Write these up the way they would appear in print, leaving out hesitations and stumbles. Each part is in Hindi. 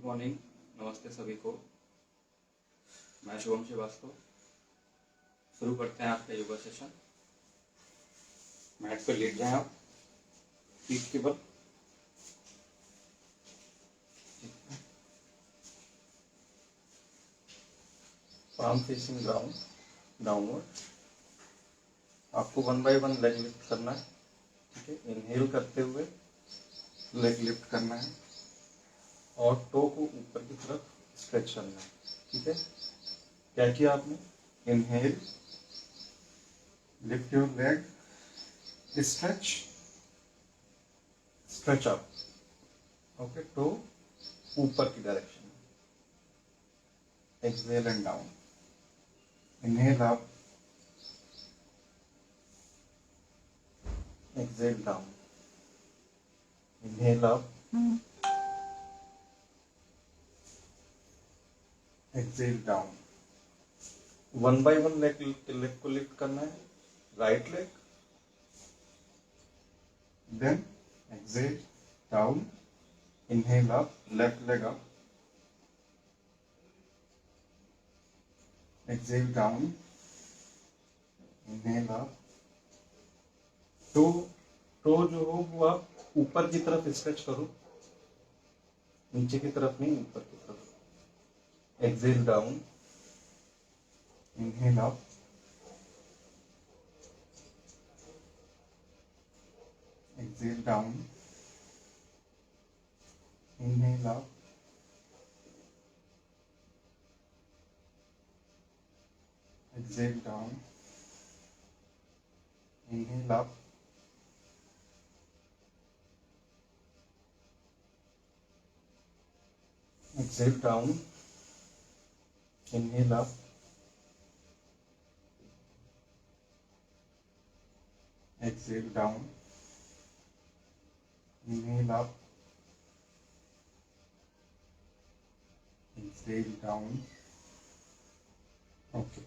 गुड मॉर्निंग, नमस्ते सभी को। मैं शुभम श्रीवास्तव। शुरू करते हैं आपका योगा सेशन। मैट पे लेट जाएं आप, पीठ के बल। Palm facing ground, downward. आपको 1 बाय 1 लेग लिफ्ट करना है। ठीक है, इनहेल करते हुए लेग लिफ्ट करना है और टो को ऊपर की तरफ स्ट्रेच करना है। ठीक है, क्या किया आपने? Inhale, lift your leg, stretch, stretch up. Okay, toe ऊपर की डायरेक्शन में। Exhale and down. Inhale up, exhale down. Inhale up, exhale down. 1 by 1 leg को लिफ्ट करना है। Right leg, then exhale down, inhale up, left leg up, exhale down, inhale up. Toe जो हो वो आप ऊपर की तरफ स्ट्रेच करो, नीचे की तरफ नहीं, ऊपर की तरफ। Exhale down, inhale up, exhale down, inhale up, exhale down, inhale up, exhale down, inhale up, exhale down, inhale up, exhale down. Okay,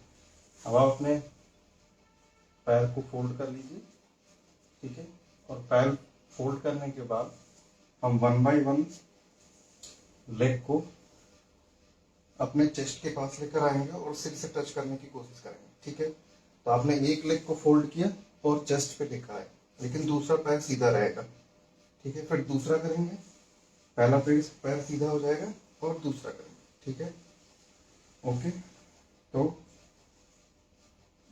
अब आप अपने पैर को फोल्ड कर लीजिए। ठीक है, और पैर फोल्ड करने के बाद हम 1 बाय 1 लेग को अपने चेस्ट के पास लेकर आएंगे और सिर से टच करने की कोशिश करेंगे। ठीक है, तो आपने एक लेग को फोल्ड किया और चेस्ट पे लेकर आए, लेकिन दूसरा पैर सीधा रहेगा। ठीक है, फिर दूसरा करेंगे, पहला पैर सीधा हो जाएगा और दूसरा करेंगे। ठीक है, ओके। तो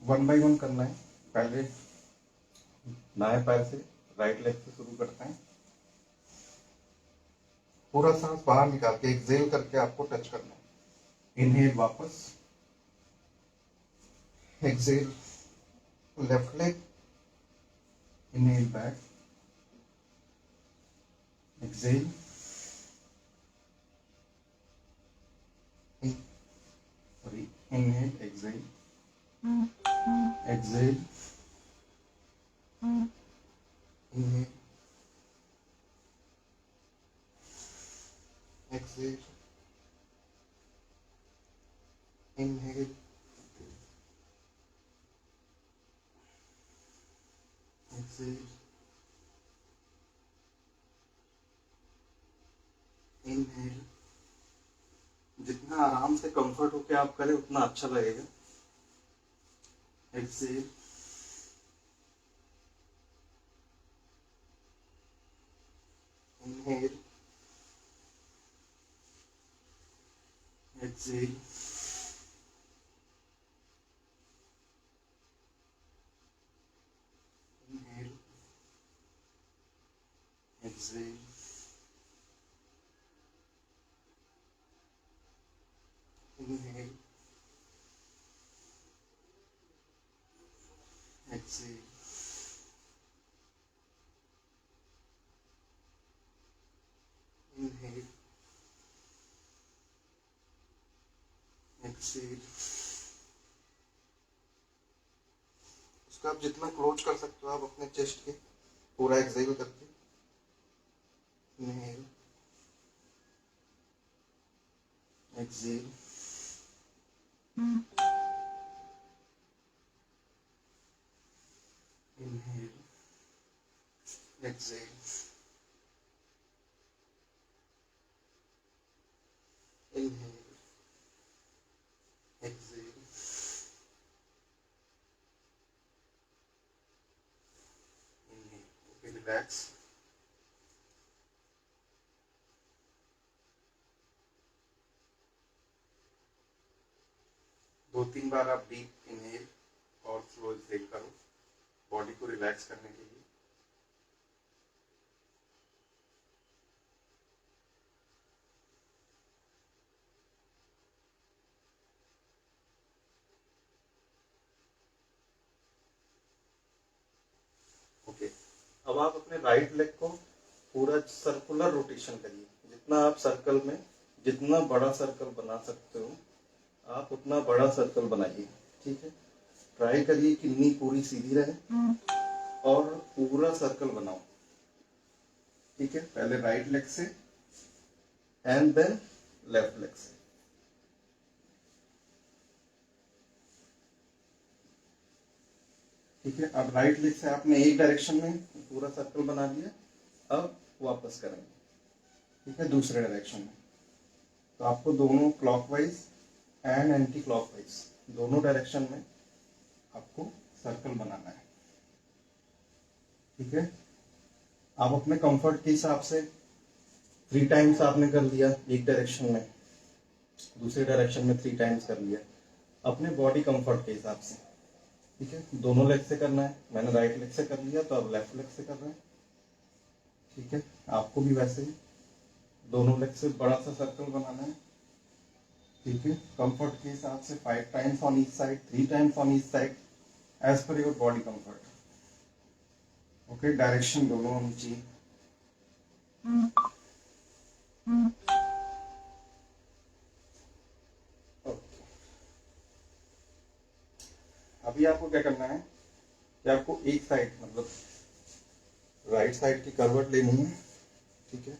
1 बाय 1 करना है। पहले दाएं पैर से, राइट लेग से शुरू करते हैं। पूरा सांस बाहर निकाल के एक्सहेल करके आपको टच करना है। इनहेल वापस, exhale left leg, inhale back, exhale, sorry, inhale, exhale, exhale, inhale, exhale, inhale, exhale, inhale. जितना आराम से कंफर्ट होके आप करें उतना अच्छा लगेगा। Exhale, inhale, exhale, inhale, exhale, inhale, exhale, inhale, exhale. उसको आप जितना क्लोज कर सकते हो आप अपने चेस्ट के, पूरा एक्सहेल करके। Inhale, exhale, inhale, exhale, inhale, exhale, inhale. Okay, relax. दो तीन बार आप डीप इनहेल और स्लो एक्सहेल करो बॉडी को रिलैक्स करने के लिए। ओके, अब आप अपने राइट लेग को पूरा सर्कुलर रोटेशन करिए। जितना आप सर्कल में जितना बड़ा सर्कल बना सकते हो आप उतना बड़ा सर्कल बनाइए। ठीक है, ट्राई करिए कि नी पूरी सीधी रहे और पूरा सर्कल बनाओ। ठीक है, पहले राइट लेग से एंड देन लेफ्ट लेग से। ठीक है, अब राइट लेग से आपने एक डायरेक्शन में पूरा सर्कल बना लिया, अब वापस करेंगे। ठीक है, दूसरे डायरेक्शन में। तो आपको दोनों क्लॉकवाइज एंड एंटी क्लॉकवाइज दोनों डायरेक्शन में आपको सर्कल बनाना है। ठीक है, आप अपने कंफर्ट के हिसाब से 3 टाइम्स आपने कर लिया एक डायरेक्शन में, दूसरे डायरेक्शन में 3 टाइम्स कर लिया अपने बॉडी कंफर्ट के हिसाब से। ठीक है, दोनों लेग से करना है। मैंने राइट लेग से कर लिया तो अब लेफ्ट लेग से कर रहे हैं। ठीक है, आपको भी वैसे ही दोनों लेग से बड़ा सा सर्कल बनाना है। ठीक है, कंफर्ट के हिसाब से 5 times on each side, 3 times on each side as per your body comfort. Okay, direction दोनों होनी चाहिए। ओके, अभी आपको क्या करना है कि आपको एक साइड मतलब राइट साइड की करवट लेनी है। ठीक है,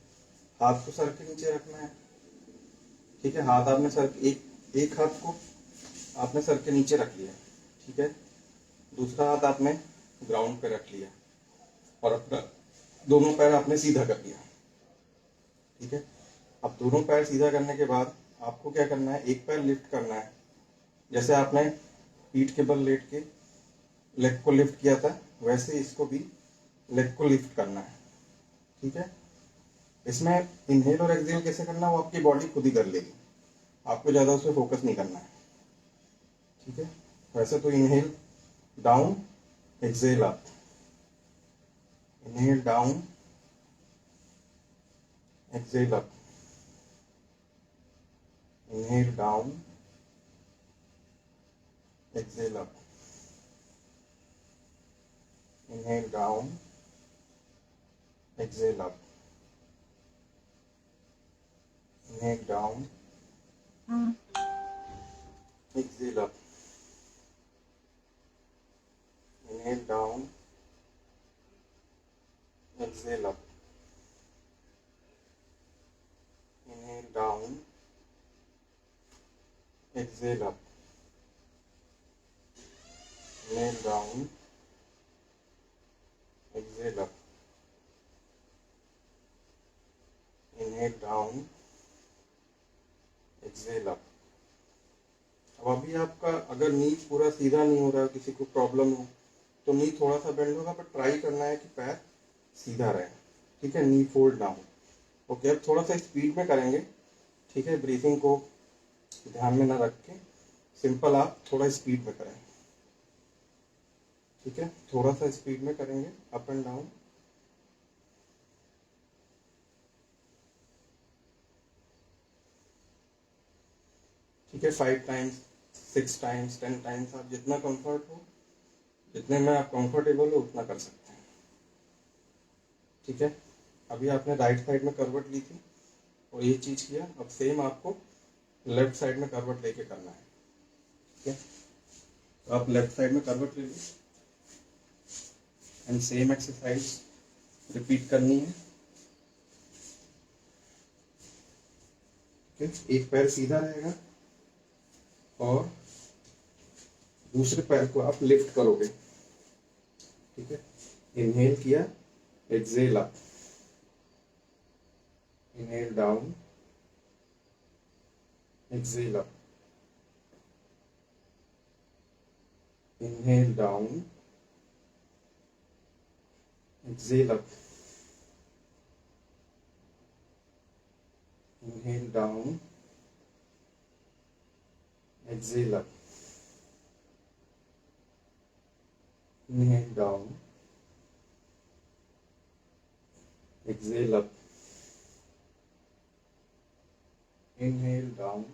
हाथ को सर के नीचे रखना है। ठीक है, हाथ आपने सर एक हाथ को आपने सर के नीचे रख लिया। ठीक है, दूसरा हाथ आपने ग्राउंड पे रख लिया और अपना दोनों पैर आपने सीधा कर लिया। ठीक है, अब दोनों पैर सीधा करने के बाद आपको क्या करना है, एक पैर लिफ्ट करना है। जैसे आपने पीठ के बल लेट के लेग को लिफ्ट किया था वैसे इसको भी लेग को लिफ्ट करना है। ठीक है, इसमें इनहेल और एक्सहेल कैसे करना है वो आपकी बॉडी खुद ही कर लेगी, आपको ज्यादा उस पर फोकस नहीं करना है। ठीक है, वैसे तो inhale down, exhale up, inhale down, exhale up, inhale down, exhale up, inhale down, exhale up, inhale down, exhale up, inhale down, exhale up, inhale down, exhale up, inhale down, exhale up, inhale down, exhale up। अब अभी आपका अगर नी पूरा सीधा नहीं हो रहा है, किसी को प्रॉब्लम हो तो नी थोड़ा सा बेंड होगा, पर ट्राई करना है कि पैर सीधा रहे। ठीक है, नी फोल्ड ना हो। ओके, अब थोड़ा सा स्पीड में करेंगे। ठीक है, ब्रीथिंग को ध्यान में ना रख के सिंपल आप थोड़ा स्पीड में करें। ठीक है, थोड़ा सा स्पीड में करेंगे अप एंड डाउन। ठीक है, 5 टाइम्स, 6 टाइम्स, 10 टाइम्स, आप जितना कंफर्ट हो, जितने में आप कंफर्टेबल हो उतना कर सकते हैं। ठीक है, अभी आपने राइट साइड में करवट ली थी और ये चीज किया, अब सेम आपको लेफ्ट साइड में करवट लेके करना है। ठीक है, तो आप लेफ्ट साइड में करवट ले लीजिए एंड सेम एक्सरसाइज रिपीट करनी है। ठीक है, एक पैर सीधा रहेगा और दूसरे पैर को आप लिफ्ट करोगे। ठीक है, इनहेल किया, exhale up, inhale down, exhale up, inhale down, exhale up, inhale down, exhale up, inhale down, exhale up, inhale down,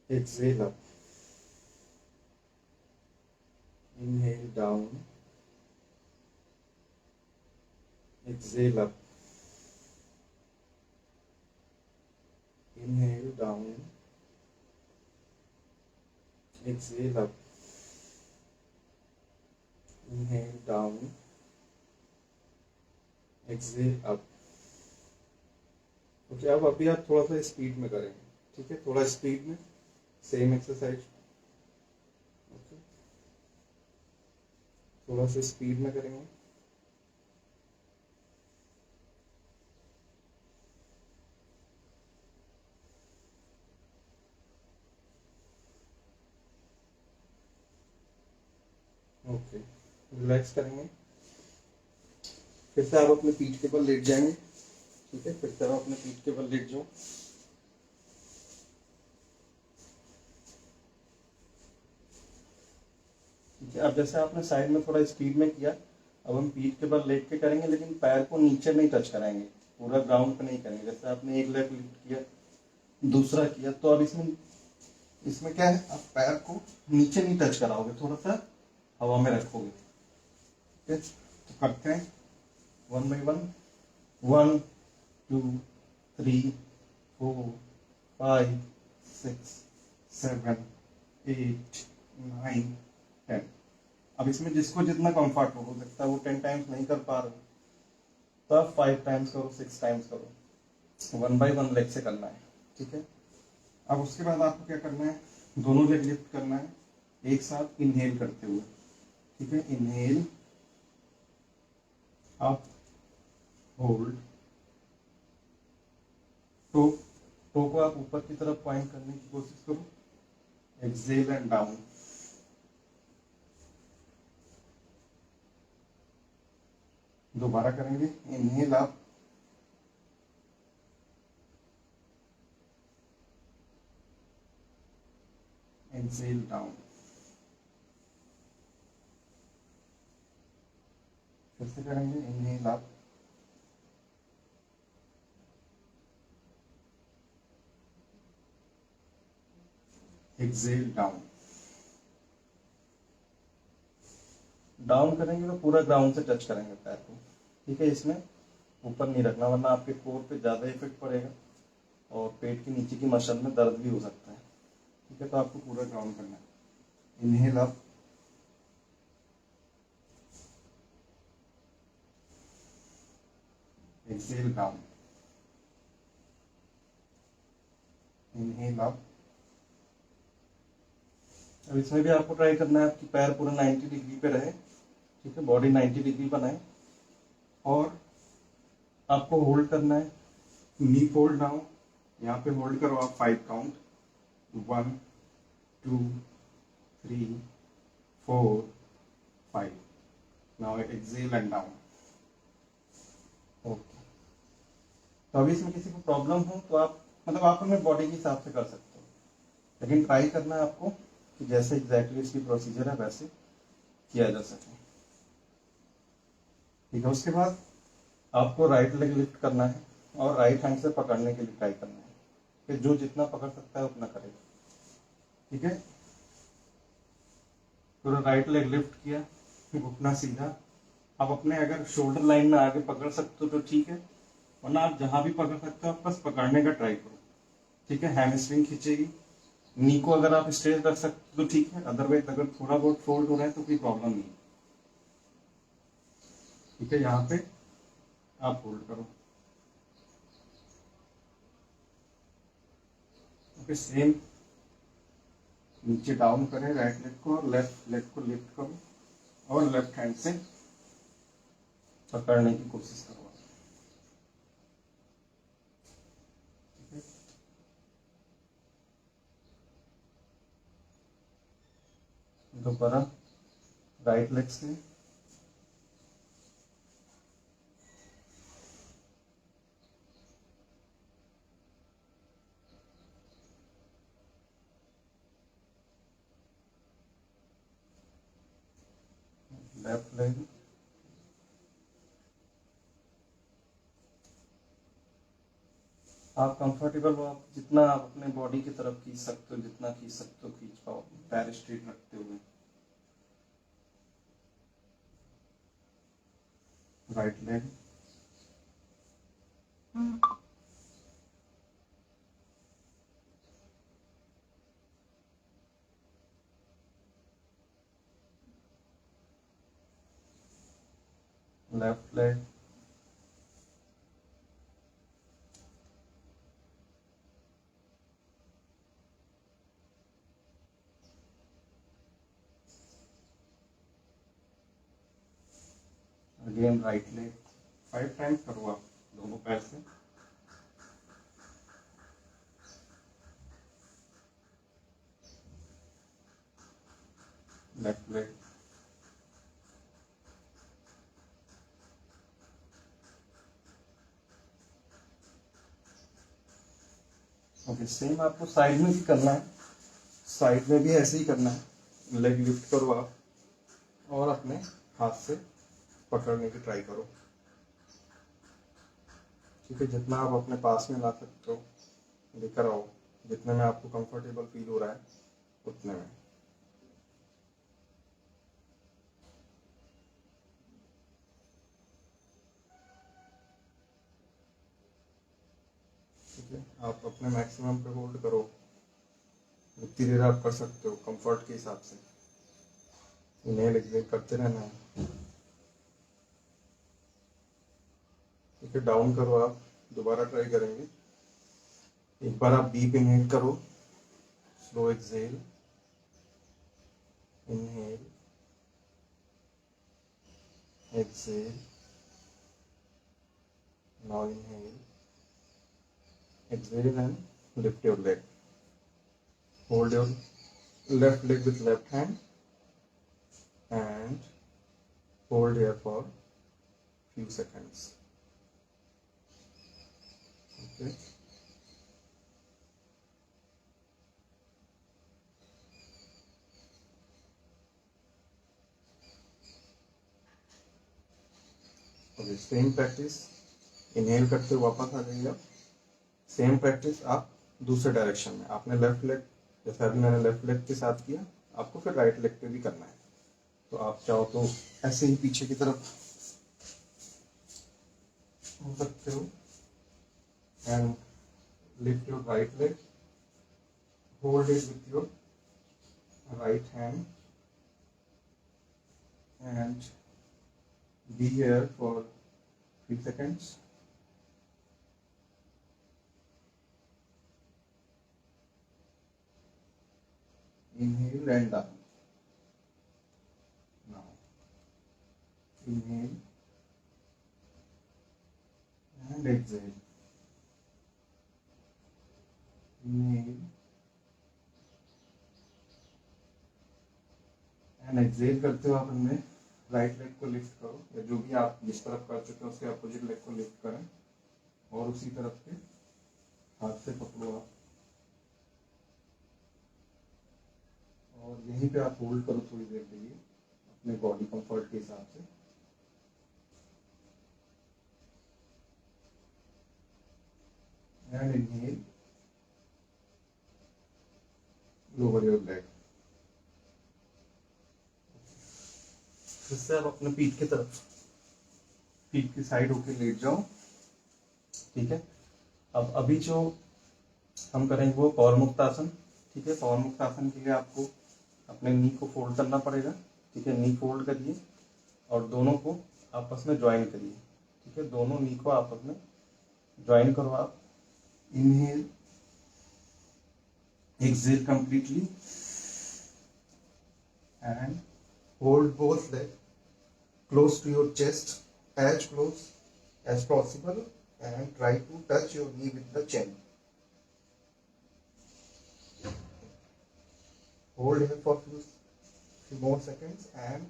exhale up, inhale down, exhale up, inhale down, exhale up, inhale down, exhale up. Okay, अब अभी आप थोड़ा सा स्पीड में करेंगे, ठीक है, थोड़ा स्पीड में, सेम एक्सरसाइज। ओके, थोड़ा सा स्पीड में करेंगे। ओके, रिलैक्स करेंगे। फिर से आप अपने पीठ के बल लेट जाएंगे, ठीक है, फिर से आप अपने पीठ के बल लेट जाओ। ठीक है, अब जैसे आपने साइड में थोड़ा स्पीड में किया, अब हम पीठ के बल लेट के करेंगे, लेकिन पैर को नीचे नहीं टच कराएंगे, पूरा ग्राउंड पे नहीं करेंगे। जैसे आपने एक लेग लिफ्ट किया, दूसरा किया, तो अब इसमें इसमें क्या है, आप पैर को नीचे नहीं टच कराओगे, थोड़ा सा हवा में रखोगे। ठीक है, तो करते हैं 1 by 1, 1 2 3 4 5 6 7 8 9 10। अब इसमें जिसको जितना कंफर्ट हो सकता है, वो 10 टाइम्स नहीं कर पा रहे, तो आप 5 टाइम्स करो, 6 टाइम्स करो। 1 by 1 लेग से करना है, ठीक है। अब उसके बाद आपको क्या करना है, दोनों लेग लिफ्ट करना है एक साथ, इनहेल करते हुए। ठीक है, inhale, up, hold, toe toe को आप ऊपर की तरफ पॉइंट करने की कोशिश करो, एक्सेल एंड डाउन। दोबारा करेंगे, इनहेल अप, एक्सेल डाउन। फिर से करेंगे, inhale up, exhale down. Down करेंगे तो पूरा ग्राउंड से टच करेंगे पैर को, ठीक है। इसमें ऊपर नहीं रखना, वरना आपके कोर पे ज्यादा इफेक्ट पड़ेगा और पेट के नीचे की मसल में दर्द भी हो सकता है। ठीक है, तो आपको पूरा ग्राउंड करना है। Inhale up, exhale down, inhale up. अब इसमें भी आपको ट्राई करना है आपकी पैर पूरा 90 डिग्री पे रहे, ठीक है, बॉडी 90 डिग्री बनाए, और आपको होल्ड करना है, नी फोल्ड डाउन, यहाँ पे होल्ड करो आप 5 count, 1 2 3 4 5। Now exhale and down. Okay, तो अभी इसमें किसी को प्रॉब्लम हो तो आप मतलब आप अपने बॉडी के हिसाब से कर सकते हो, लेकिन ट्राई करना है आपको कि जैसे एग्जैक्टली इसकी प्रोसीजर है वैसे किया जा सके। ठीक है, उसके बाद आपको राइट लेग लिफ्ट करना है और राइट हैंड से पकड़ने के लिए ट्राई करना है, कि जो जितना पकड़ सकता है उतना करेगा। ठीक है, पूरा राइट लेग लिफ्ट किया, घुटना सीधा। आप अपने अगर शोल्डर लाइन में आगे पकड़ सकते हो तो ठीक है, वरना आप जहां भी पकड़ सकते हो आप बस पकड़ने का ट्राई करो। ठीक है, हैमस्ट्रिंग खींचेगी, नी को अगर आप स्ट्रेच रख सकते हो तो ठीक है, अदरवाइज अगर थोड़ा बहुत फोल्ड हो रहा है तो कोई प्रॉब्लम नहीं। ठीक है, यहाँ पे आप होल्ड करो। ओके, सेम नीचे डाउन करें राइट लेग को, और लेफ्ट लेग को लिफ्ट करो और लेफ्ट हैंड से पकड़ने की कोशिश करो। ठीक है, दोबारा राइट लेग से, लेफ्ट लेग, आप कंफर्टेबल हो, आप जितना आप अपने बॉडी की तरफ खींच सकते हो, जितना खींच सकते हो खींच पाओ, पैर स्ट्रेट रखते हुए। Right leg, left leg, again right leg. 5 times करो आप दोनों पैर से। Left leg, okay. सेम आपको साइड में भी करना है, साइड में भी ऐसे ही करना है। लेग लिफ्ट करो आप और अपने हाथ से पकड़ने की ट्राई करो, ठीक है। जितना आप अपने पास में ला सकते हो लेकर आओ, जितने में आपको कंफर्टेबल फील हो रहा है उतने में, ठीक है। आप अपने मैक्सिमम पे होल्ड करो, जितनी देर आप कर सकते हो कंफर्ट के हिसाब से। इन्हेल एक्सहेल करते रहना है, ठीक है। डाउन करो आप, दोबारा ट्राई करेंगे। एक बार आप डीप इनहेल करो, slow exhale, inhale, exhale, now inhale, exhale and lift your leg. Hold your left leg with left hand and hold here for few seconds. Okay. Okay, same practice. Inhale करते हुए वापस आ जाइए आप। सेम प्रैक्टिस आप दूसरे डायरेक्शन में, आपने लेफ्ट लेग, जैसे अभी मैंने लेफ्ट लेग के साथ किया, आपको फिर राइट लेग पे भी करना है। तो आप चाहो तो ऐसे ही पीछे की तरफ हो सकते हो and lift your right leg, hold it with your right hand and be here for few seconds. Inhale and down. Now inhale and exhale. Inhale and exhale करते हो आप अपने राइट लेग को लिफ्ट करो, या जो भी आप जिस तरफ कर चुके हो उसके अपोजिट लेग को लिफ्ट करें और उसी तरफ के हाथ से पकड़ो आप, और यहीं पे आप होल्ड करो थोड़ी देर के लिए अपने बॉडी कंफर्ट के हिसाब से। And inhale, lower your leg. इससे आप अपने पीठ की तरफ, पीठ की साइड होके लेट जाओ, ठीक है। अब अभी जो हम करेंगे वो पवन मुक्त आसन, ठीक है। पवन मुक्त आसन के लिए आपको अपने नी को फोल्ड करना पड़ेगा, ठीक है। नी फोल्ड करिए और दोनों को आपस में ज्वाइन करिए, ठीक है। दोनों नी को आपस में ज्वाइन करो आप। Inhale, exhale completely and hold both leg close to your chest, as close as possible, and try to touch your knee with the chin. Hold here for few more seconds and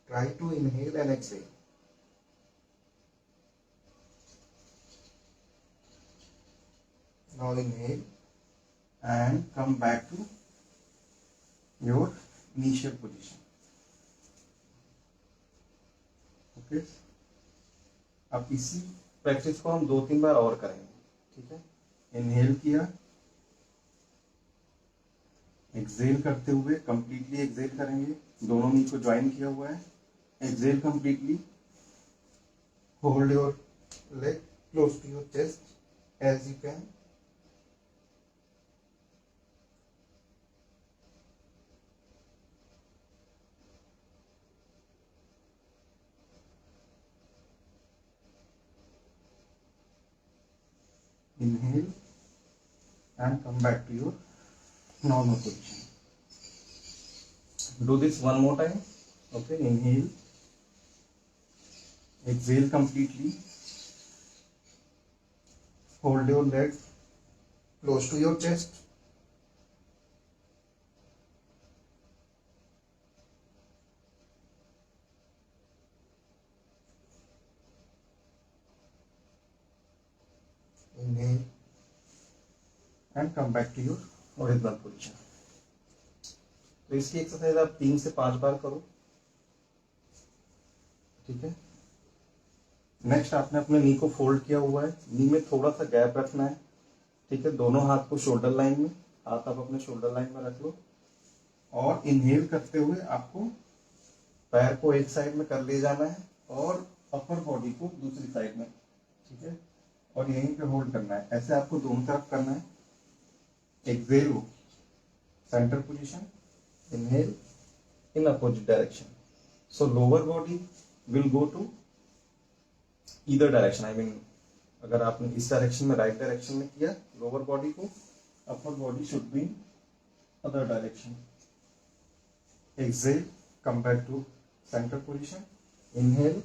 try to inhale and exhale. Now inhale and come back to your initial position. Okay, अब इसी प्रैक्टिस को हम 2-3 बार और करेंगे, ठीक है। इनहेल किया, एक्सेल करते हुए कंप्लीटली एक्सेल करेंगे, दोनों नी को ज्वाइन किया हुआ है। Exhale completely, hold your leg close to your chest as you can. Inhale and come back to your normal position. Do this one more time. Okay, inhale, exhale completely, hold your leg close to your chest, inhale and come back to your original position. तो इसकी एक्सरसाइज आप 3 से 5 बार करो, ठीक है। नेक्स्ट, आपने अपने नी को फोल्ड किया हुआ है, नी में थोड़ा सा गैप रखना है, ठीक है। दोनों हाथ को शोल्डर लाइन में, हाथ आप अपने शोल्डर लाइन में रख लो और इनहेल करते हुए आपको पैर को एक साइड में कर ले जाना है और अपर बॉडी को दूसरी साइड में, ठीक है। और यहीं पे होल्ड करना है, ऐसे आपको दोनों तरफ करना है। Exhale center position, inhale in opposite direction, so lower body will go to either direction. I mean, अगर आपने इस डायरेक्शन में, राइट डायरेक्शन में किया लोअर बॉडी को, upper body should be other direction. Exhale, come back to center position, inhale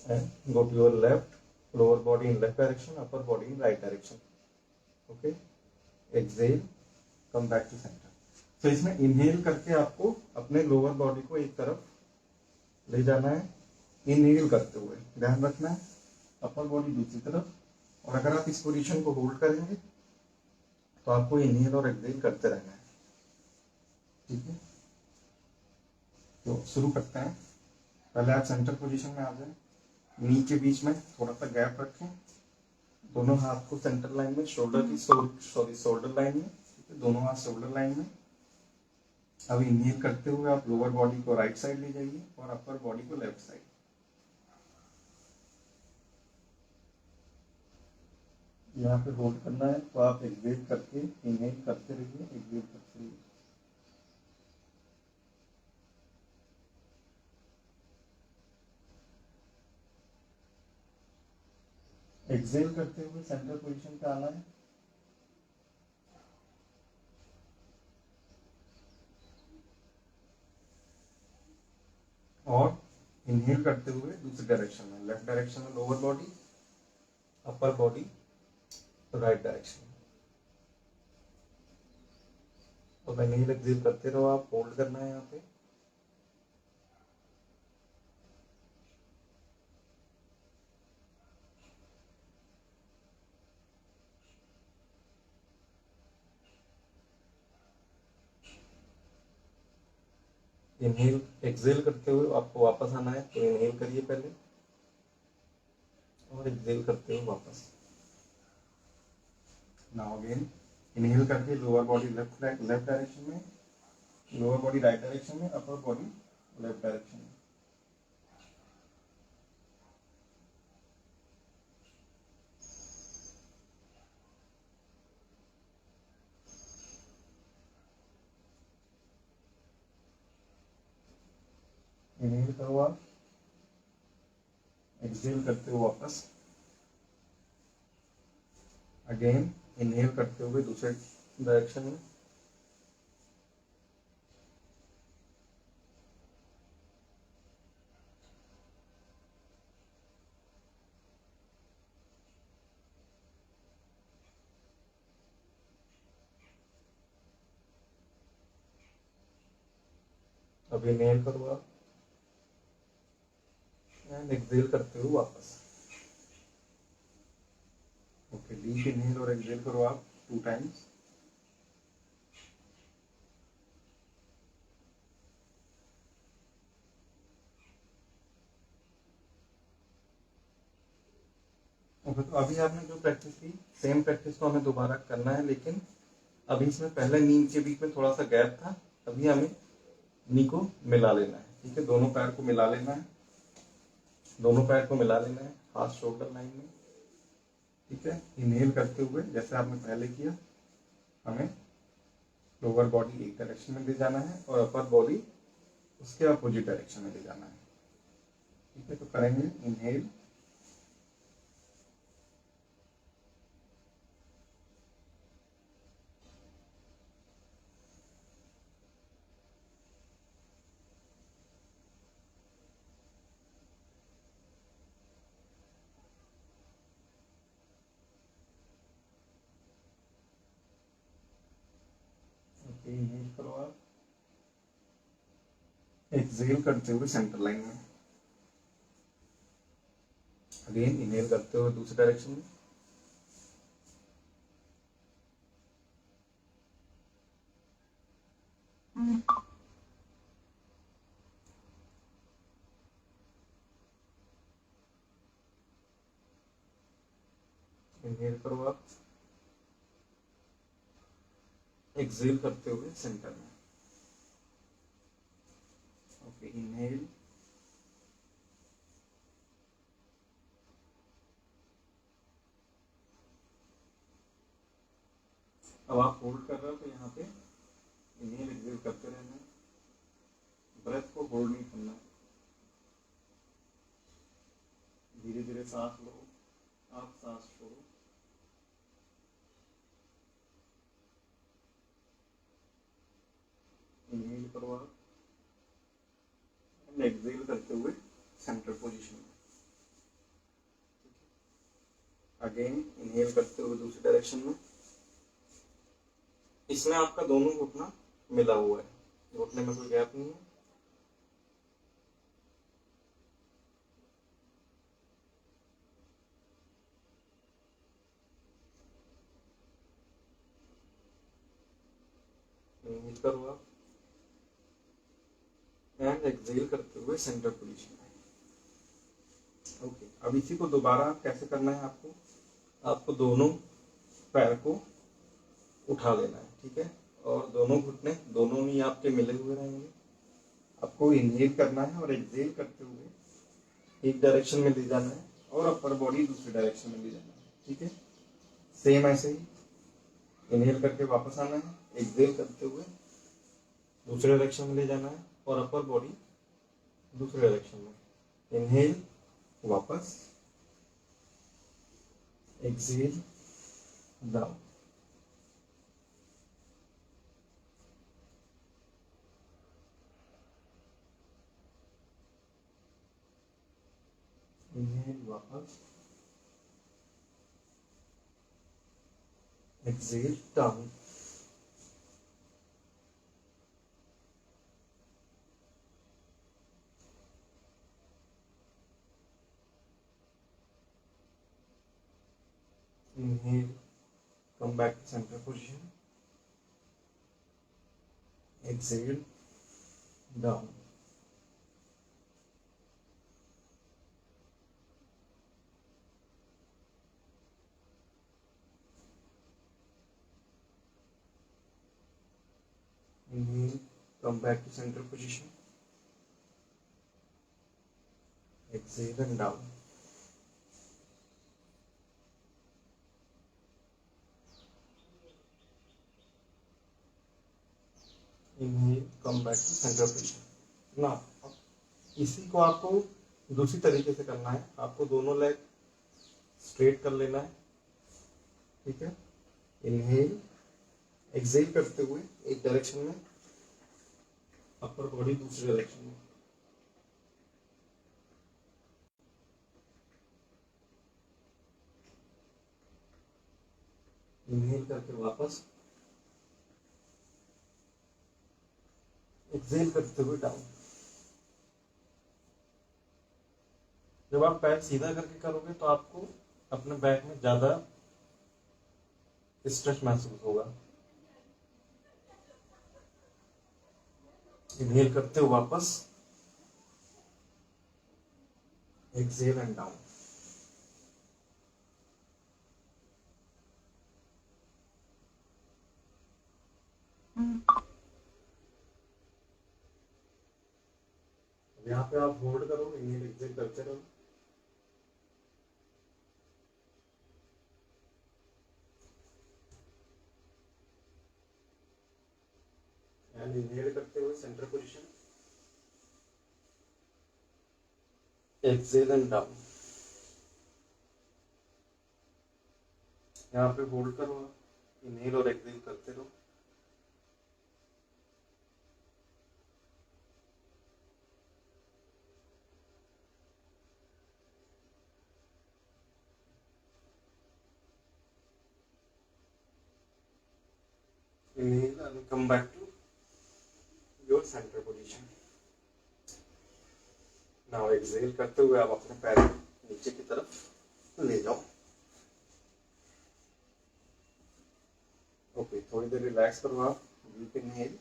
and go to your left, lower body in left direction, upper body in right direction. Okay, exhale, come back to center. तो इसमें इनहेल करके आपको अपने लोअर बॉडी को एक तरफ ले जाना है, इनहेल करते हुए ध्यान रखना है, अपर बॉडी दूसरी तरफ। और अगर आप इस पोजीशन को होल्ड करेंगे तो आपको इनहेल और एक्सहेल करते रहना है, ठीक है। तो शुरू करते हैं। पहले आप सेंटर पोजीशन में आ जाएं, नी के बीच में थोड़ा सा गैप रखें, दोनों हाथ को सेंटर लाइन में, शोल्डर की शोल्डर लाइन में, ठीक है, दोनों हाथ शोल्डर लाइन में। अब इनहेल करते हुए आप लोअर बॉडी को राइट साइड ले जाइए और अपर बॉडी को लेफ्ट साइड। यहाँ पे होल्ड करना है, तो आप एक्सहेल करके इनहेल करते रहिए, एक्सहेल करते रहिए। एक्सहेल करते हुए सेंटर पोजीशन पे आना है, और इनहेल करते हुए दूसरी डायरेक्शन में, लेफ्ट डायरेक्शन में lower body, upper body right direction में। तो इनहेल एक्सहेल करते रहो, आप होल्ड करना है यहाँ पे। इनहेल एक्सहेल करते हुए आपको वापस आना है, तो इनहेल करिए पहले और एक्सहेल करते हुए वापस। नाउ अगेन इनहेल करके लोअर बॉडी लेफ्ट डायरेक्शन में, लोअर बॉडी राइट डायरेक्शन में, अपर बॉडी लेफ्ट डायरेक्शन में। इनहेल करो आप, एक्सहेल करते हुए वापस। अगेन इनहेल करते हुए दूसरे डायरेक्शन में, अब इनहेल करो आप एंड एक्सहेल करते हुए वापस। ओके, डीप इनहेल और एक्सहेल करो आप 2 टाइम्स। ओके, तो अभी आपने जो प्रैक्टिस की सेम प्रैक्टिस को हमें दोबारा करना है, लेकिन अभी इसमें पहले नी के बीच में थोड़ा सा गैप था, अभी हमें नी को मिला लेना है। ठीक है, दोनों पैर को मिला लेना है, दोनों पैर को मिला लेना है हाथ शोल्डर लाइन में। ठीक है, इनहेल करते हुए जैसे आपने पहले किया, हमें लोअर बॉडी एक डायरेक्शन में ले जाना है और अपर बॉडी उसके अपोजिट डायरेक्शन में ले जाना है। ठीक है, तो करेंगे इनहेल, इनहेल करो आप, एक्सहेल करते हुए सेंटर लाइन में, अगेन इनहेल करते हुए दूसरे डायरेक्शन में, इनहेल करो आप, एक्सहेल करते हुए सेंटर में। ओके, इनहेल, अब आप होल्ड कर रहे हो तो यहाँ पे इनहेल एक्सहेल करते रहना है, ब्रेथ को होल्ड नहीं करना है, धीरे धीरे सांस लो, आप सांस छोड़ो, इनहेल करो आप, एक्सहेल करते हुए सेंटर पोजीशन में। अगेन इनहेल करते हुए दूसरी डायरेक्शन में, इसमें आपका दोनों घुटना मिला हुआ है, घुटने में कोई गैप नहीं है। इनहेल करो आप एंड एक्सहेल करते हुए सेंटर पोजीशन में। ओके, अब इसी को दोबारा कैसे करना है आपको, आपको दोनों पैर को उठा लेना है। ठीक है, और दोनों घुटने दोनों नी आपके मिले हुए रहेंगे, आपको इनहेल करना है और एक्सहेल करते हुए एक डायरेक्शन में ले जाना है और अपर बॉडी दूसरे डायरेक्शन में ले जाना है। ठीक है, सेम ऐसे ही इनहेल करके वापस आना है, एक्सहेल करते हुए दूसरे डायरेक्शन में ले जाना है और अपर बॉडी दूसरे डायरेक्शन में। इनहेल वापस, एक्सहेल डाउन, इनहेल वापस, exhale down, inhale, come back to center position, exhale, down, inhale, come back to center position, exhale and down, inhale, come back to center position। ना इसी को आपको दूसरी तरीके से करना है, आपको दोनों लेग स्ट्रेट कर लेना है। ठीक है, इनहेल, एक्सहेल करते हुए एक डायरेक्शन में, अपर बॉडी दूसरे डायरेक्शन में। इनहेल करके वापस, एक्सेल करते हुए डाउन। जब आप पैर सीधा करके करोगे तो आपको अपने बैक में ज्यादा स्ट्रेच महसूस होगा। इनहेल करते हुए वापस, एक्सेल एंड डाउन। यहाँ पे आप होल्ड करो, इनहेल एक्सेल करते रहो। एंड इनहेल करते हुए center position, exhale and down. यहाँ पे होल्ड करो, इनहेल और एक्सेल करते रहो। Inhale and come back to your center position. Now exhale करते हुए आप अपने पैर नीचे की तरफ ले जाओ। ओके, थोड़ी देर रिलैक्स करो आप। Deep inhale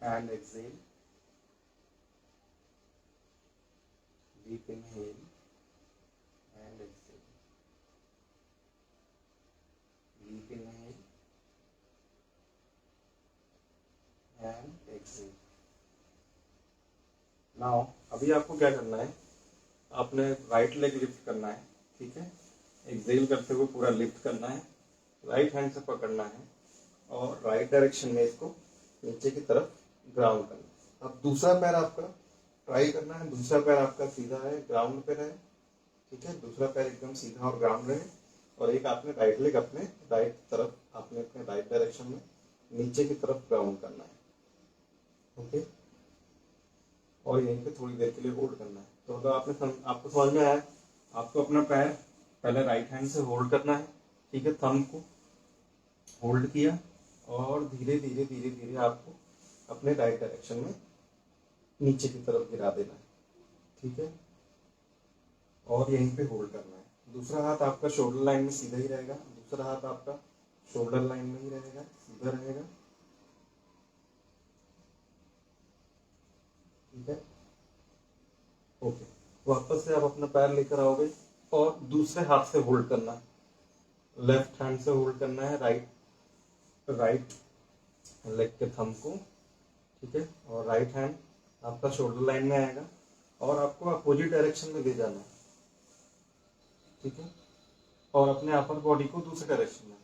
and exhale, deep inhale and exhale, deep inhale and exhale. Now अभी आपको क्या करना है, आपने राइट लेग लिफ्ट करना है, ठीक है। एक्सहेल करते हुए पूरा लिफ्ट करना है, राइट हैंड से पकड़ना है और राइट डायरेक्शन में इसको नीचे की तरफ ग्राउंड करना है। अब दूसरा पैर आपका ट्राई करना है, दूसरा पैर आपका सीधा है, ग्राउंड पे रहे, ठीक है। दूसरा पैर एकदम सीधा और ग्राउंड रहे, और एक आपने राइट लेग अपने राइट तरफ, आपने अपने राइट डायरेक्शन में नीचे की तरफ ग्राउंड करना है, ओके। और यहीं पे थोड़ी देर के लिए होल्ड करना है। तो अगर आपको समझ में आया, आपको अपना पैर पहले राइट हैंड से होल्ड करना है, ठीक है। थंब को होल्ड किया और धीरे धीरे धीरे धीरे आपको अपने राइट डायरेक्शन में नीचे की तरफ गिरा देना है, ठीक है। और यहीं पे होल्ड करना है। दूसरा हाथ आपका शोल्डर लाइन में सीधा ही रहेगा, दूसरा हाथ आपका शोल्डर लाइन में ही रहेगा, सीधा रहेगा, ठीक है। ओके, वापस से आप अपना पैर लेकर आओगे और दूसरे हाथ से होल्ड करना है, लेफ्ट हैंड से होल्ड करना है राइट लेग के थंब को, ठीक है। और राइट हैंड आपका शोल्डर लाइन में आएगा और आपको अपोजिट डायरेक्शन में ले जाना है, ठीक है। और अपने अपर बॉडी को दूसरे डायरेक्शन में,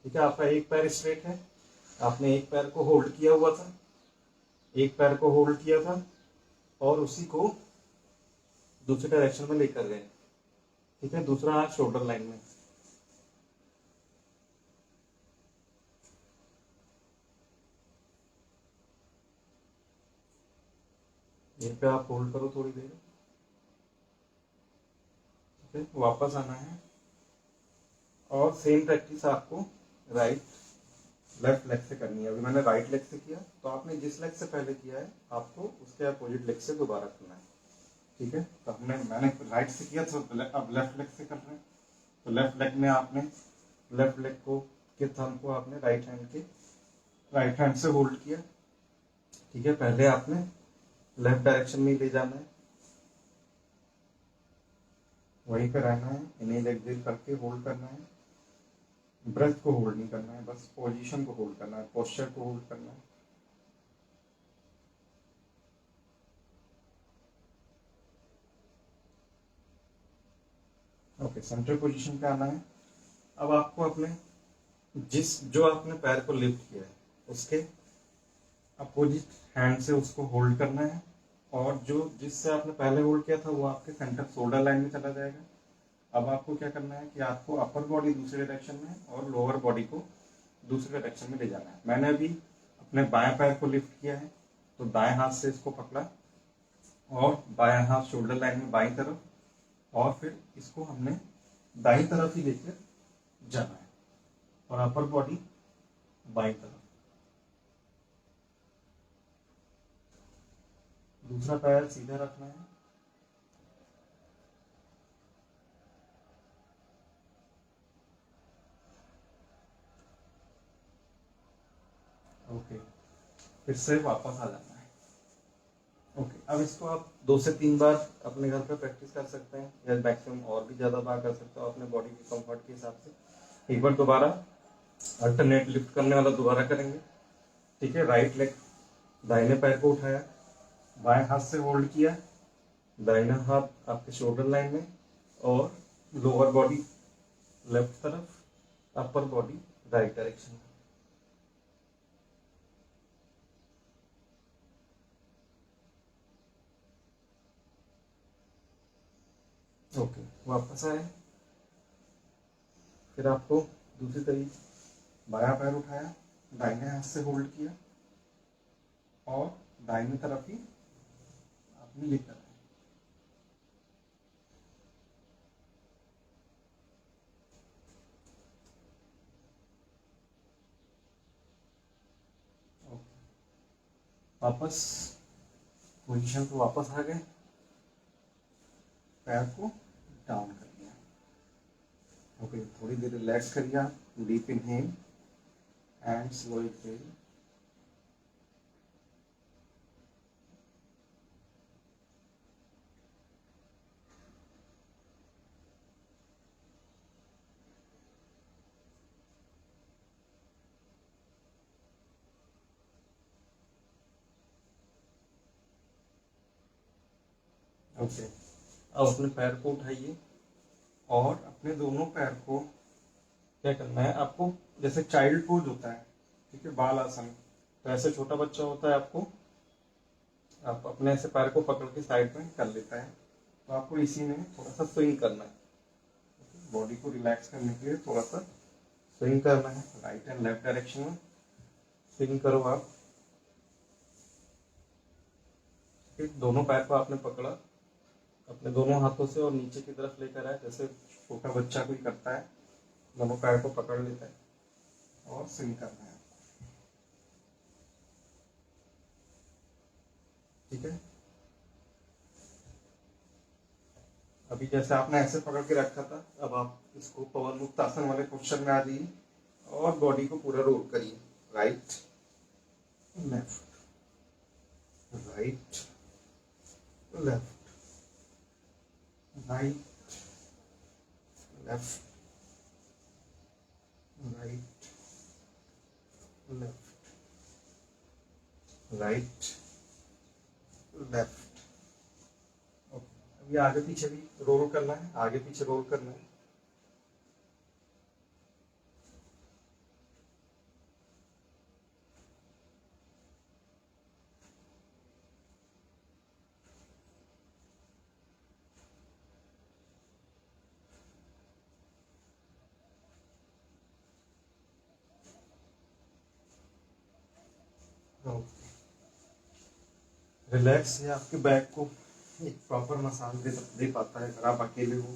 ठीक है। आपका एक पैर स्ट्रेट है, आपने एक पैर को होल्ड किया हुआ था, एक पैर को होल्ड किया था और उसी को दूसरे डायरेक्शन में लेकर गए, ठीक है। दूसरा हाथ शोल्डर लाइन में, यहीं पे आप होल्ड करो थोड़ी देर, ठीक है। वापस आना है और सेम प्रैक्टिस आपको लेफ्ट लेग से करनी है। अभी मैंने राइट लेग से किया, तो आपने जिस लेग से पहले किया है आपको उसके अपोजिट लेग से दोबारा करना है, ठीक है। तो मैंने राइट से किया तो अब लेफ्ट लेग से कर रहे हैं। तो लेफ्ट लेग में आपने लेफ्ट लेग को के थंब को आपने राइट हैंड से होल्ड किया, ठीक है। पहले आपने लेफ्ट डायरेक्शन में ले जाना है, वहीं पे रहना है, इनहेल एक्सहेल करके होल्ड करना है। ब्रेथ को होल्ड नहीं करना है, बस पोजीशन को होल्ड करना है, पोस्चर को होल्ड करना है। ओके, सेंट्रल पोजीशन पे आना है। अब आपको अपने जो आपने पैर को लिफ्ट किया है उसके अपोजिट हैंड से उसको होल्ड करना है, और जिससे आपने पहले होल्ड किया था वो आपके सेंटर शोल्डर लाइन में चला जाएगा। अब आपको क्या करना है कि आपको अपर बॉडी दूसरे डायरेक्शन में और लोअर बॉडी को दूसरे डायरेक्शन में ले जाना है। मैंने अभी अपने बाएं पैर को लिफ्ट किया है, तो दाएं हाथ से इसको पकड़ा और बाएं हाथ शोल्डर लाइन में बाईं तरफ, और फिर इसको हमने दाईं तरफ ही लेकर जाना है और अपर बॉडी बाईं तरफ। दूसरा पैर सीधा रखना है। ओके, फिर से वापस आ जाना है। ओके, अब इसको आप 2 से 3 बार अपने घर पे प्रैक्टिस कर सकते हैं, या मैक्सिमम और भी ज्यादा बार कर सकते हो अपने बॉडी के कंफर्ट के हिसाब से। एक बार दोबारा अल्टरनेट लिफ्ट करने वाला दोबारा करेंगे। ठीक है, राइट लेग, दाहिने पैर को उठाया, बाएं हाथ से होल्ड किया, दाहिना हाथ आपके शोल्डर लाइन में, और लोअर बॉडी लेफ्ट तरफ, अपर बॉडी राइट डायरेक्शन में। ओके, वापस आए। फिर आपको दूसरी तरीके, बायां पैर उठाया, दाहिने हाथ से होल्ड किया, और दाहिनी तरफ ही आपने लेकर आए। वापस पोजीशन पे वापस आ गए, पैर को डाउन कर दिया। ओके, थोड़ी देर रिलैक्स करिए, deep inhale and slow exhale. Okay, अब अपने पैर को उठाइए और अपने दोनों पैर को क्या करना है आपको, जैसे चाइल्ड पोज होता है, ठीक है, बाल आसन, तो ऐसे छोटा बच्चा होता है, आपको आप अपने ऐसे पैर को पकड़ के साइड में कर लेता है, तो आपको इसी में थोड़ा सा स्विंग करना है। बॉडी को रिलैक्स करने के लिए थोड़ा सा स्विंग करना है, राइट एंड लेफ्ट डायरेक्शन में स्विंग करो आप। दोनों पैर को आपने पकड़ा अपने दोनों हाथों से और नीचे की तरफ लेकर आए, जैसे छोटा बच्चा कोई करता है, दोनों पैर को पकड़ लेता है और स्विंग करना है। ठीक है, अभी जैसे आपने ऐसे पकड़ के रखा था, अब आप इसको पवन मुक्त आसन वाले पोस्चर में आ जाइए और बॉडी को पूरा रोल करिए, right left, right left, right left, right left, right left. अभी आगे पीछे भी रोल करना है, आगे पीछे रोल करना है। रिलैक्स है, आपके बैक को एक प्रॉपर मसाज दे पाता है अगर आप अकेले हो।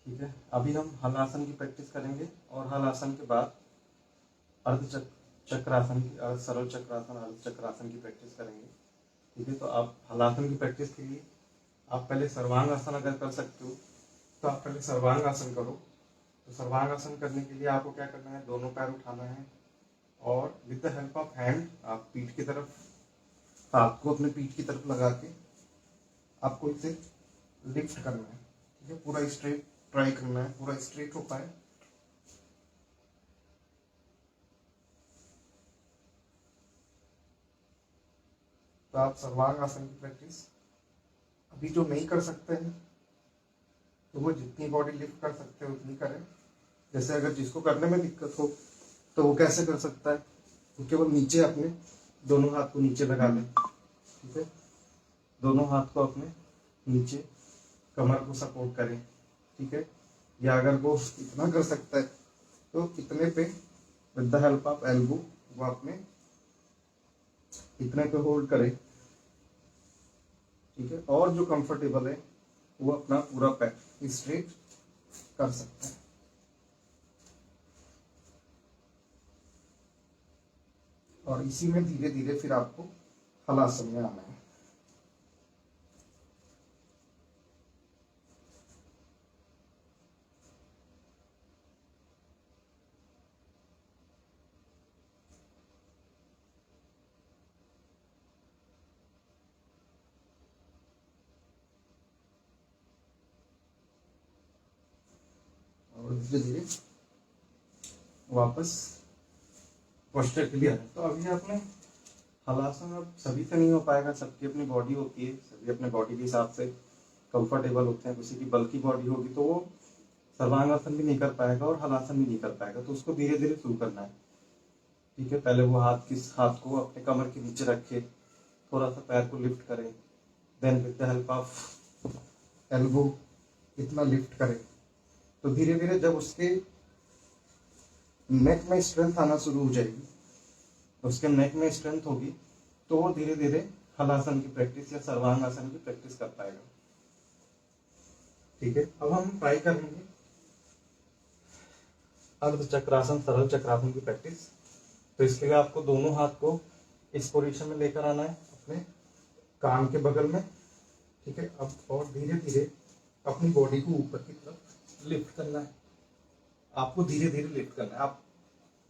ठीक है, अभी हम हल आसन की प्रैक्टिस करेंगे, और हल आसन के बाद अर्ध चक्रासन की, सरल चक्रासन, अर्ध चक्रासन की प्रैक्टिस करेंगे। ठीक है, तो आप हलासन की प्रैक्टिस के लिए आप पहले सर्वांग आसन अगर कर सकते हो तो आप पहले सर्वांग आसन करो। तो सर्वांग आसन करने के लिए आपको क्या करना है, दोनों पैर उठाना है और with the help of hand आप पीठ की तरफ, हाथ को अपने पीठ की तरफ लगा के आपको इसे लिफ्ट करना है। ठीक है, पूरा स्ट्रेट ट्राई करना है, पूरा स्ट्रेट हो पाए। तो आप सर्वांग आसन की प्रैक्टिस अभी जो नहीं कर सकते हैं तो वो जितनी बॉडी लिफ्ट कर सकते हैं उतनी करें। जैसे अगर जिसको करने में दिक्कत हो तो वो कैसे कर सकता है, तो केवल नीचे अपने दोनों हाथ को नीचे लगा लें। ठीक है, दोनों हाथ को अपने नीचे कमर को सपोर्ट करें। ठीक है, या अगर वो इतना कर सकता है तो इतने पे with the help of elbow वो अपने इतने पे होल्ड करें। ठीक है, और जो कंफर्टेबल है वो अपना पूरा पैर स्ट्रेट कर सकते हैं। और इसी में धीरे धीरे फिर आपको हलासन में आना है। और धीरे धीरे वापस पोस्चर क्लियर है। तो अभी आपने हलासन अब सभी से नहीं हो पाएगा, सबकी अपनी बॉडी होती है, सभी अपने बॉडी के हिसाब से कंफर्टेबल होते हैं। किसी की बल्कि बॉडी होगी तो वो सर्वांगासन भी नहीं कर पाएगा और हलासन भी नहीं कर पाएगा, तो उसको धीरे धीरे शुरू करना है। ठीक है, पहले वो हाथ को अपने कमर के नीचे रखे, थोड़ा सा पैर को लिफ्ट करें, then with the help of elbow इतना लिफ्ट करें। तो धीरे धीरे जब उसके नेक में स्ट्रेंथ आना शुरू हो जाएगी, उसके नेक में स्ट्रेंथ होगी, तो वो धीरे धीरे हलासन की प्रैक्टिस या सर्वांगासन की प्रैक्टिस कर पाएगा। ठीक है, अब हम ट्राई करेंगे अर्ध चक्रासन, सरल चक्रासन की प्रैक्टिस। तो इसके लिए आपको दोनों हाथ को इस पोजीशन में लेकर आना है अपने कान के बगल में। ठीक है, अब और धीरे धीरे अपनी बॉडी को ऊपर की तरफ लिफ्ट करना है। आपको धीरे धीरे लिफ्ट करना है। आप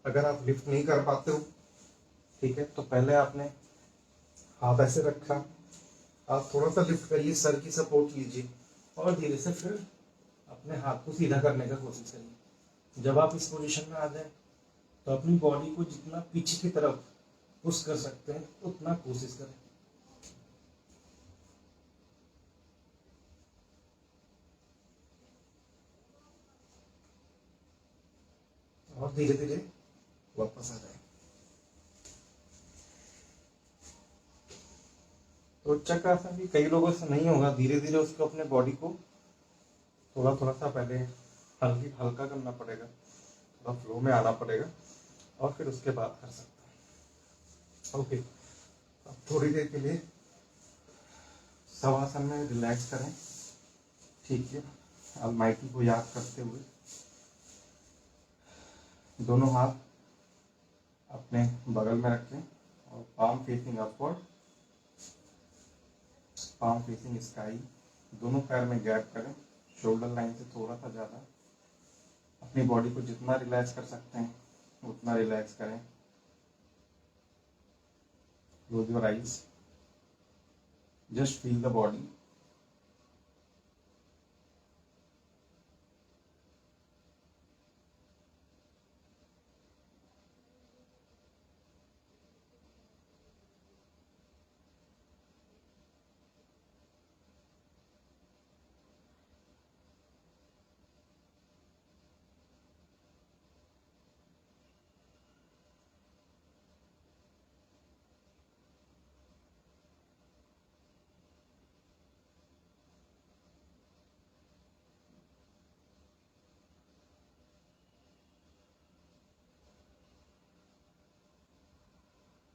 अगर आप लिफ्ट नहीं कर पाते हो, ठीक है, तो पहले आपने हाथ ऐसे रखा, आप थोड़ा सा लिफ्ट करिए, सर की सपोर्ट लीजिए और धीरे से फिर अपने हाथ को सीधा करने का कोशिश करिए। जब आप इस पोजीशन में आ जाए तो अपनी बॉडी को जितना पीछे की तरफ पुश कर सकते हैं उतना कोशिश करें। और धीरे धीरे वापस आ जाए। तो चक्रासन भी कई लोगों से नहीं होगा, धीरे धीरे उसको अपने बॉडी को थोड़ा थोड़ा सा पहले हल्का करना पड़ेगा, थोड़ा फ्लो में आना पड़ेगा और फिर उसके बाद कर सकते हैं। ओके, अब थोड़ी देर के लिए शवासन में रिलैक्स करें। ठीक है, अलमाइटी को याद करते हुए दोनों हाथ अपने बगल में रखें और palm facing upward, palm facing sky. दोनों पैर में गैप करें, शोल्डर लाइन से थोड़ा सा ज़्यादा। अपनी बॉडी को जितना रिलैक्स कर सकते हैं उतना रिलैक्स करें। Close your eyes, just feel the body.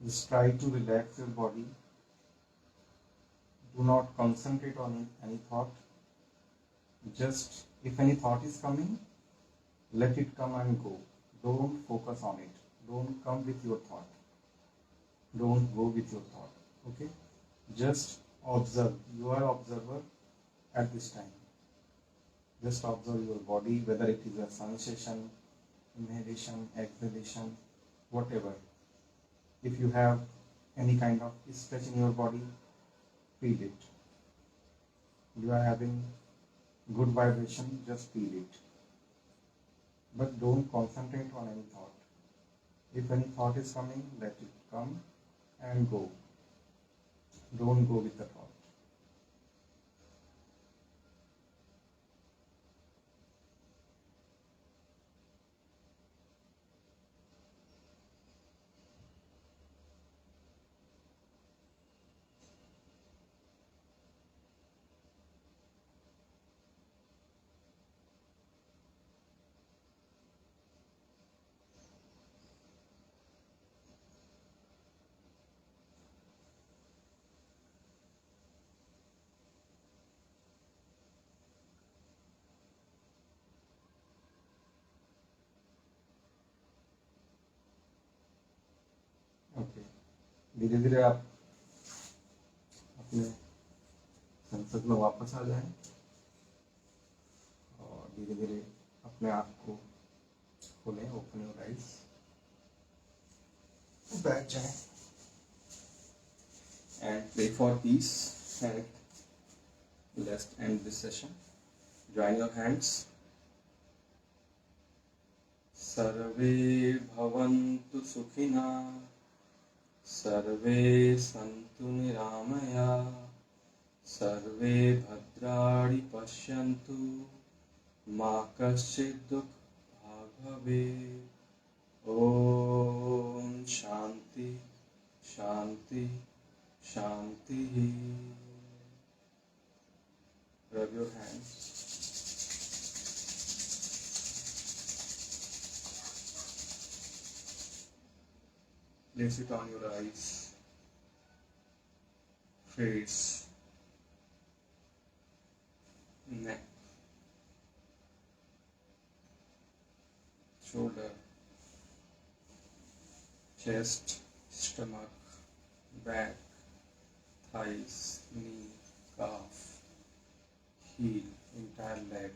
Just try to relax your body. Do not concentrate on any thought. Just if any thought is coming, let it come and go. Don't focus on it. Don't come with your thought. Don't go with your thought. Okay? Just observe. You are observer at this time. Just observe your body, whether it is a sensation, inhalation, exhalation, whatever. If you have any kind of stretch in your body, feel it. You are having good vibration, just feel it. But don't concentrate on any thought. If any thought is coming, let it come and go. Don't go with the thought. धीरे धीरे आप अपने संसद में वापस आ जाएं और धीरे धीरे अपने आप को खोलें, ओपन योर आइज, बैठ जाएं and pray for peace, and let's end this session. Join your hands. सर्वे भवन्तु सुखिनः, सर्वे सन्तु निरामयाः, सर्वे भद्राणि पश्यन्तु, मा कश्चित् दुःखभाग् भवेत्। ॐ शान्ति शान्ति शांति। Rub your hands. Place it on your eyes, face, neck, shoulder, chest, stomach, back, thighs, knee, calf, heel, entire leg.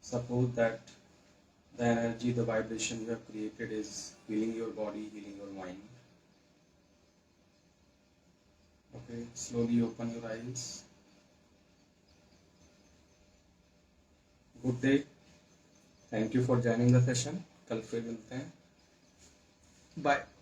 Suppose that the energy, the vibration you have created is healing your body, healing your mind. Okay, slowly open your eyes. Good day. Thank you for joining the session. कल फिर मिलते हैं. Bye.